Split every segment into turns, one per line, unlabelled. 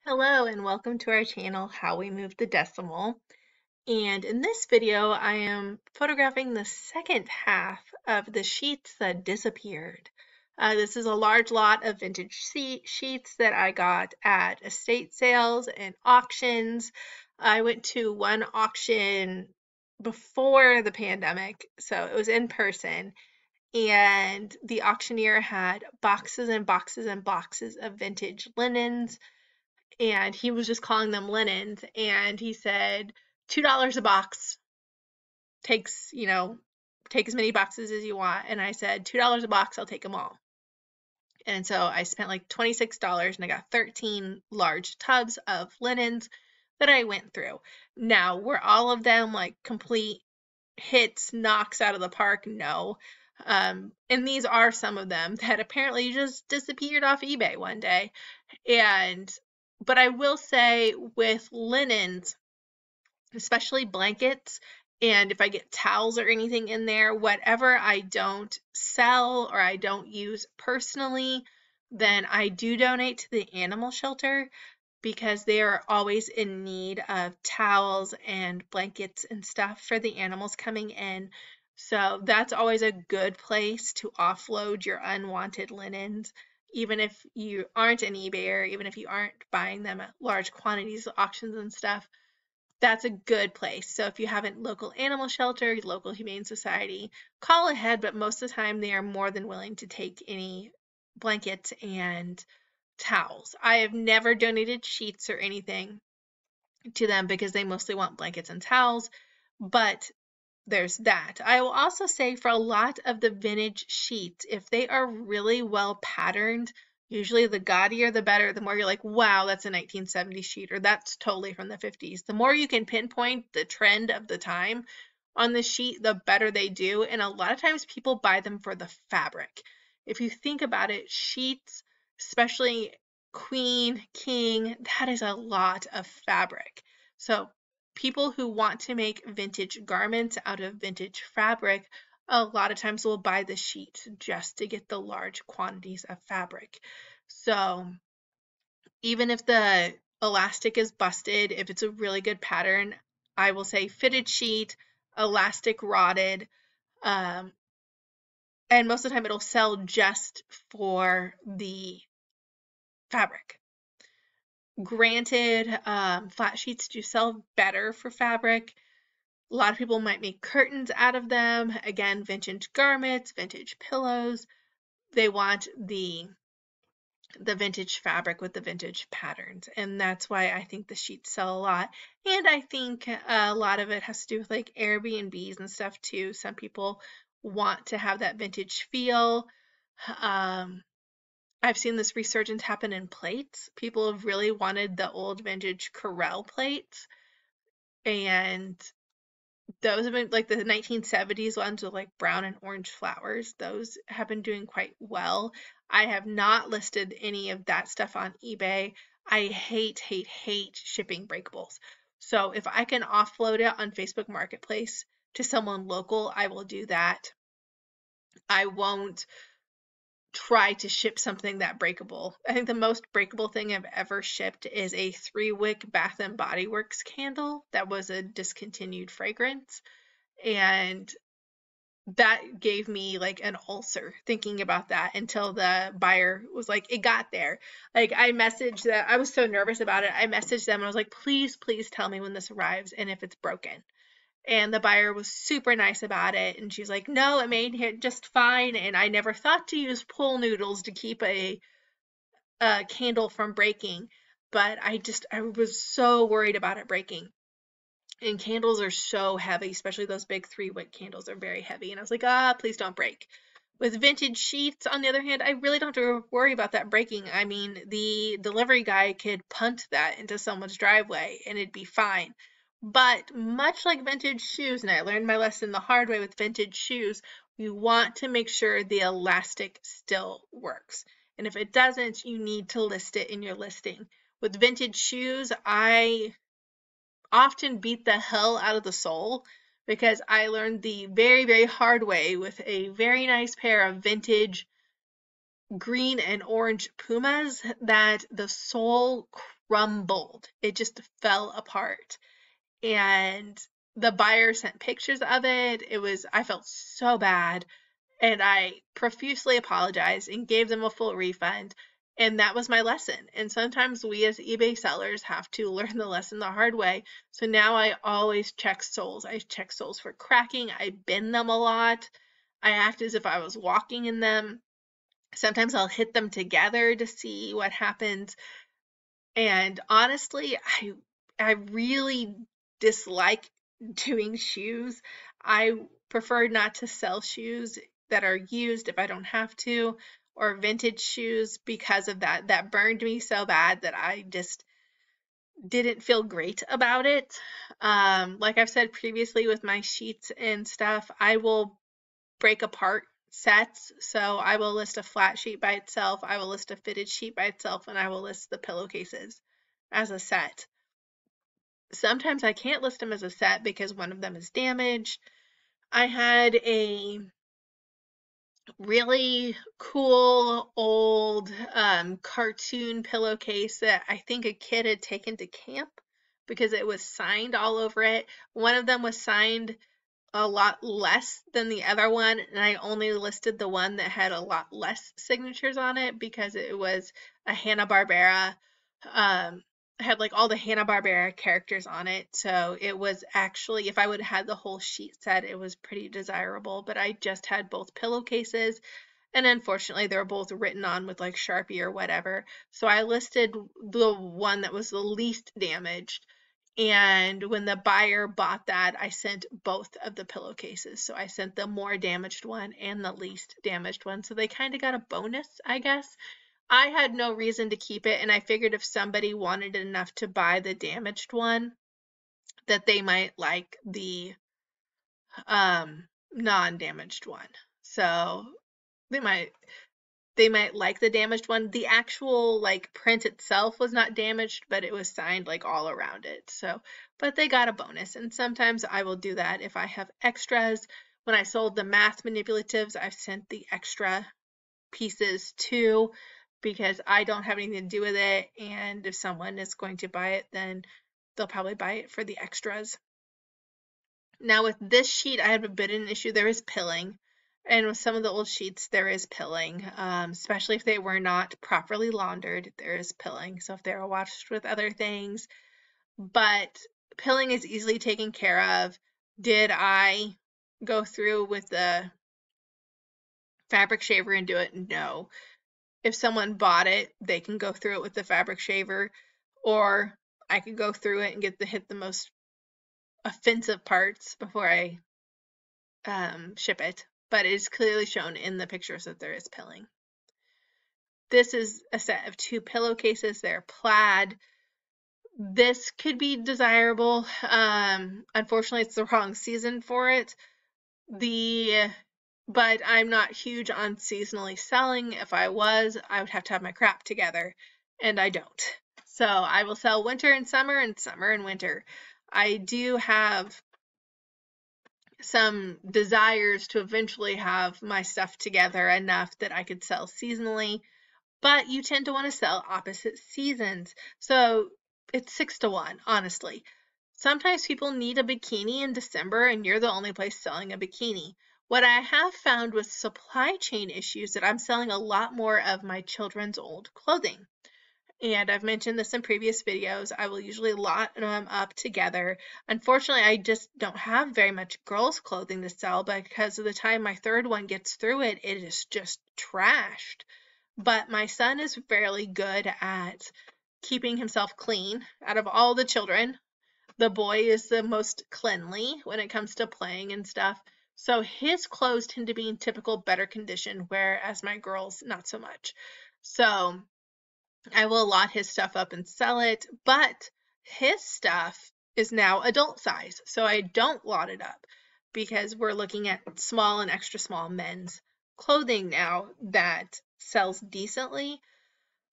Hello and welcome to our channel, How We Move the Decimal. And in this video, I am photographing the second half of the sheets that disappeared. This is a large lot of vintage sheets that I got at estate sales and auctions. I went to one auction before the pandemic, so it was in person. And the auctioneer had boxes and boxes and boxes of vintage linens, and he was just calling them linens, and he said $2 a box, takes take as many boxes as you want. And I said $2 a box, I'll take them all. And so I spent like $26 and I got 13 large tubs of linens that I went through. Now, were all of them like complete hits, knocks out of the park? No. And these are some of them that apparently just disappeared off eBay one day. But I will say with linens, especially blankets, and if I get towels or anything in there, whatever I don't sell or I don't use personally, then I do donate to the animal shelter because they are always in need of towels and blankets and stuff for the animals coming in. So that's always a good place to offload your unwanted linens, even if you aren't an eBayer, even if you aren't buying them at large quantities, auctions and stuff. That's a good place. So if you have a local animal shelter, local humane society, call ahead, but most of the time they are more than willing to take any blankets and towels. I have never donated sheets or anything to them because they mostly want blankets and towels, but there's that. I will also say for a lot of the vintage sheets, if they are really well patterned, usually the gaudier the better. The more you're like, wow, that's a 1970s sheet, or that's totally from the 50s. The more you can pinpoint the trend of the time on the sheet, the better they do. And a lot of times people buy them for the fabric. If you think about it, sheets, especially queen, king, that is a lot of fabric. So people who want to make vintage garments out of vintage fabric a lot of times will buy the sheet just to get the large quantities of fabric. So even if the elastic is busted, if it's a really good pattern, I will say fitted sheet, elastic rotted, and most of the time it'll sell just for the fabric. Granted, flat sheets do sell better for fabric. A lot of people might make curtains out of them. Again, vintage garments, vintage pillows. They want the vintage fabric with the vintage patterns, and that's why I think the sheets sell a lot. And I think a lot of it has to do with like Airbnbs and stuff too. Some people want to have that vintage feel. I've seen this resurgence happen in plates. People have really wanted the old vintage Corelle plates, and those have been like the 1970s ones with like brown and orange flowers. Those have been doing quite well. I have not listed any of that stuff on eBay. I hate, hate, hate shipping breakables. So if I can offload it on Facebook Marketplace to someone local, I will do that. I won't try to ship something that breakable. I think the most breakable thing I've ever shipped is a 3-wick Bath and Body Works candle that was a discontinued fragrance. And that gave me like an ulcer thinking about that until the buyer was like, it got there. Like I messaged them, I was so nervous about it. I messaged them and I was like, please, please tell me when this arrives and if it's broken. And the buyer was super nice about it. And she's like, no, it made it just fine. And I never thought to use pool noodles to keep a candle from breaking. But I was so worried about it breaking. And candles are so heavy, especially those big 3-wick candles are very heavy. And I was like, please don't break. With vintage sheets, on the other hand, I really don't have to worry about that breaking. I mean, the delivery guy could punt that into someone's driveway and it'd be fine. But much like vintage shoes, and I learned my lesson the hard way with vintage shoes, you want to make sure the elastic still works. And if it doesn't, you need to list it in your listing. With vintage shoes, I often beat the hell out of the sole because I learned the very, very hard way with a very nice pair of vintage green and orange Pumas that the sole crumbled. It just fell apart. And the buyer sent pictures of it. I felt so bad. And I profusely apologized and gave them a full refund. And that was my lesson. And sometimes we as eBay sellers have to learn the lesson the hard way. So now I always check soles. I check soles for cracking. I bend them a lot. I act as if I was walking in them. Sometimes I'll hit them together to see what happens. And honestly, I really dislike doing shoes. I prefer not to sell shoes that are used if I don't have to, or vintage shoes because of that. That burned me so bad that I just didn't feel great about it. Like I've said previously with my sheets and stuff, I will break apart sets. So I will list a flat sheet by itself, I will list a fitted sheet by itself, and I will list the pillowcases as a set. Sometimes I can't list them as a set because one of them is damaged. I had a really cool old cartoon pillowcase that I think a kid had taken to camp because it was signed all over it. One of them was signed a lot less than the other one, and I only listed the one that had a lot less signatures on it because it was a Hanna-Barbera, had like all the Hanna-Barbera characters on it. So it was actually, if I would have had the whole sheet set, it was pretty desirable, but I just had both pillowcases, and unfortunately they were both written on with like Sharpie or whatever. So I listed the one that was the least damaged. And when the buyer bought that, I sent both of the pillowcases. So I sent the more damaged one and the least damaged one. So they kind of got a bonus, I guess. I had no reason to keep it, and I figured if somebody wanted it enough to buy the damaged one, that they might like the non-damaged one. So they might like the damaged one. The actual like print itself was not damaged, but it was signed like all around it. So, but they got a bonus, and sometimes I will do that if I have extras. When I sold the math manipulatives, I've sent the extra pieces too because I don't have anything to do with it, and if someone is going to buy it, then they'll probably buy it for the extras. Now with this sheet, I have a bit of an issue. There is pilling. And with some of the old sheets, there is pilling, especially if they were not properly laundered, there is pilling. So if they were washed with other things, but pilling is easily taken care of. Did I go through with the fabric shaver and do it? No. If someone bought it, they can go through it with the fabric shaver, or I could go through it and hit the most offensive parts before I ship it, but it is clearly shown in the pictures that there is pilling. This is a set of 2 pillowcases. They're plaid. This could be desirable. Unfortunately, it's the wrong season for it. But I'm not huge on seasonally selling. If I was, I would have to have my crap together, and I don't. So I will sell winter and summer and winter. I do have some desires to eventually have my stuff together enough that I could sell seasonally, but you tend to want to sell opposite seasons. So it's 6 to 1, honestly. Sometimes people need a bikini in December and you're the only place selling a bikini. What I have found with supply chain issues that I'm selling a lot more of my children's old clothing. And I've mentioned this in previous videos. I will usually lot them up together. Unfortunately, I just don't have very much girls' clothing to sell because of the time my third one gets through it, it is just trashed. But my son is fairly good at keeping himself clean. Out of all the children, the boy is the most cleanly when it comes to playing and stuff. So his clothes tend to be in typical better condition, whereas my girls, not so much. So I will lot his stuff up and sell it, but his stuff is now adult size, so I don't lot it up because we're looking at small and extra small men's clothing now that sells decently.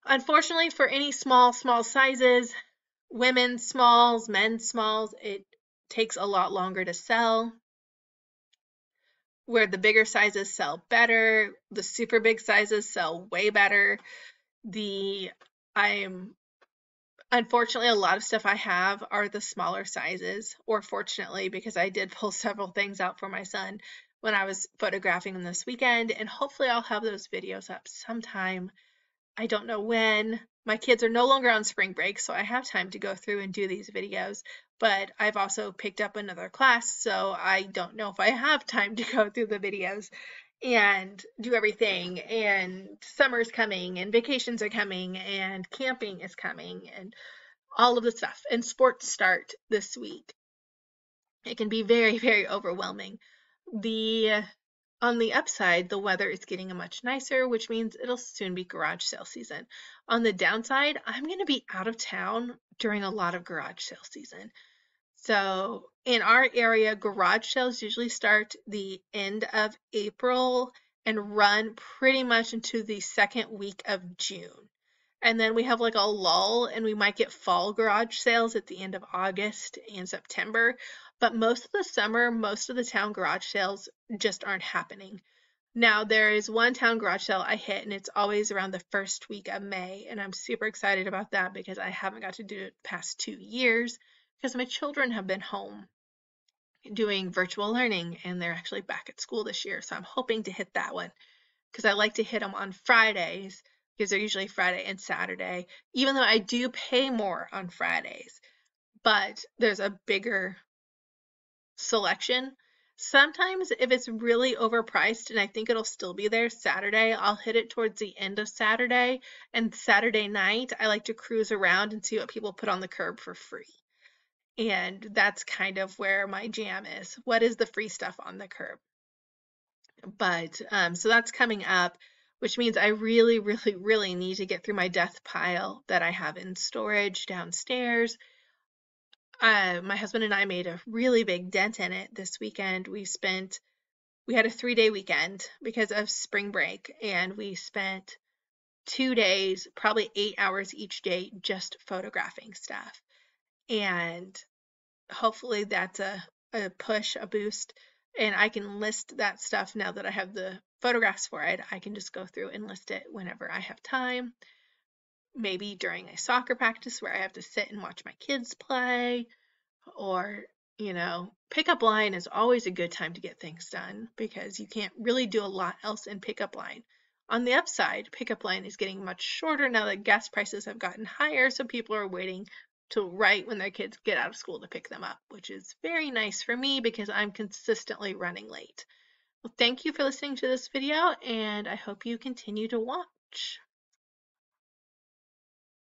Unfortunately, for any small sizes, women's smalls, men's smalls, it takes a lot longer to sell. where the bigger sizes sell better, the super big sizes sell way better. I'm Unfortunately, a lot of stuff I have are the smaller sizes, or fortunately, because I did pull several things out for my son when I was photographing him this weekend, and hopefully I'll have those videos up sometime. I don't know when. My kids are no longer on spring break, so I have time to go through and do these videos, but I've also picked up another class, so I don't know if I have time to go through the videos and do everything. And summer's coming, and vacations are coming, and camping is coming, and all of the stuff. And sports start this week. It can be very, very overwhelming. The On the upside, the weather is getting much nicer, which means it'll soon be garage sale season. On the downside, I'm going to be out of town during a lot of garage sale season. So in our area, garage sales usually start the end of April and run pretty much into the second week of June. And then we have like a lull, and we might get fall garage sales at the end of August and September. But most of the summer, most of the town garage sales just aren't happening. Now, there is one town garage sale I hit, and it's always around the first week of May. And I'm super excited about that because I haven't got to do it the past 2 years because my children have been home doing virtual learning and they're actually back at school this year. So I'm hoping to hit that one because I like to hit them on Fridays because they're usually Friday and Saturday, even though I do pay more on Fridays, but there's a bigger selection. Sometimes if it's really overpriced and I think it'll still be there Saturday, I'll hit it towards the end of Saturday, and Saturday night I like to cruise around and see what people put on the curb for free. And that's kind of where my jam is. What is the free stuff on the curb? But so that's coming up, which means I really, really, really need to get through my death pile that I have in storage downstairs. My husband and I made a really big dent in it this weekend. We had a 3-day weekend because of spring break, and we spent 2 days, probably 8 hours each day, just photographing stuff. And hopefully that's a push, a boost, and I can list that stuff now that I have the photographs for it. I can just go through and list it whenever I have time. Maybe during a soccer practice where I have to sit and watch my kids play, or pickup line is always a good time to get things done because you can't really do a lot else in pickup line. On the upside, pickup line is getting much shorter now that gas prices have gotten higher, so people are waiting till right when their kids get out of school to pick them up, which is very nice for me because I'm consistently running late. Well, thank you for listening to this video, and I hope you continue to watch.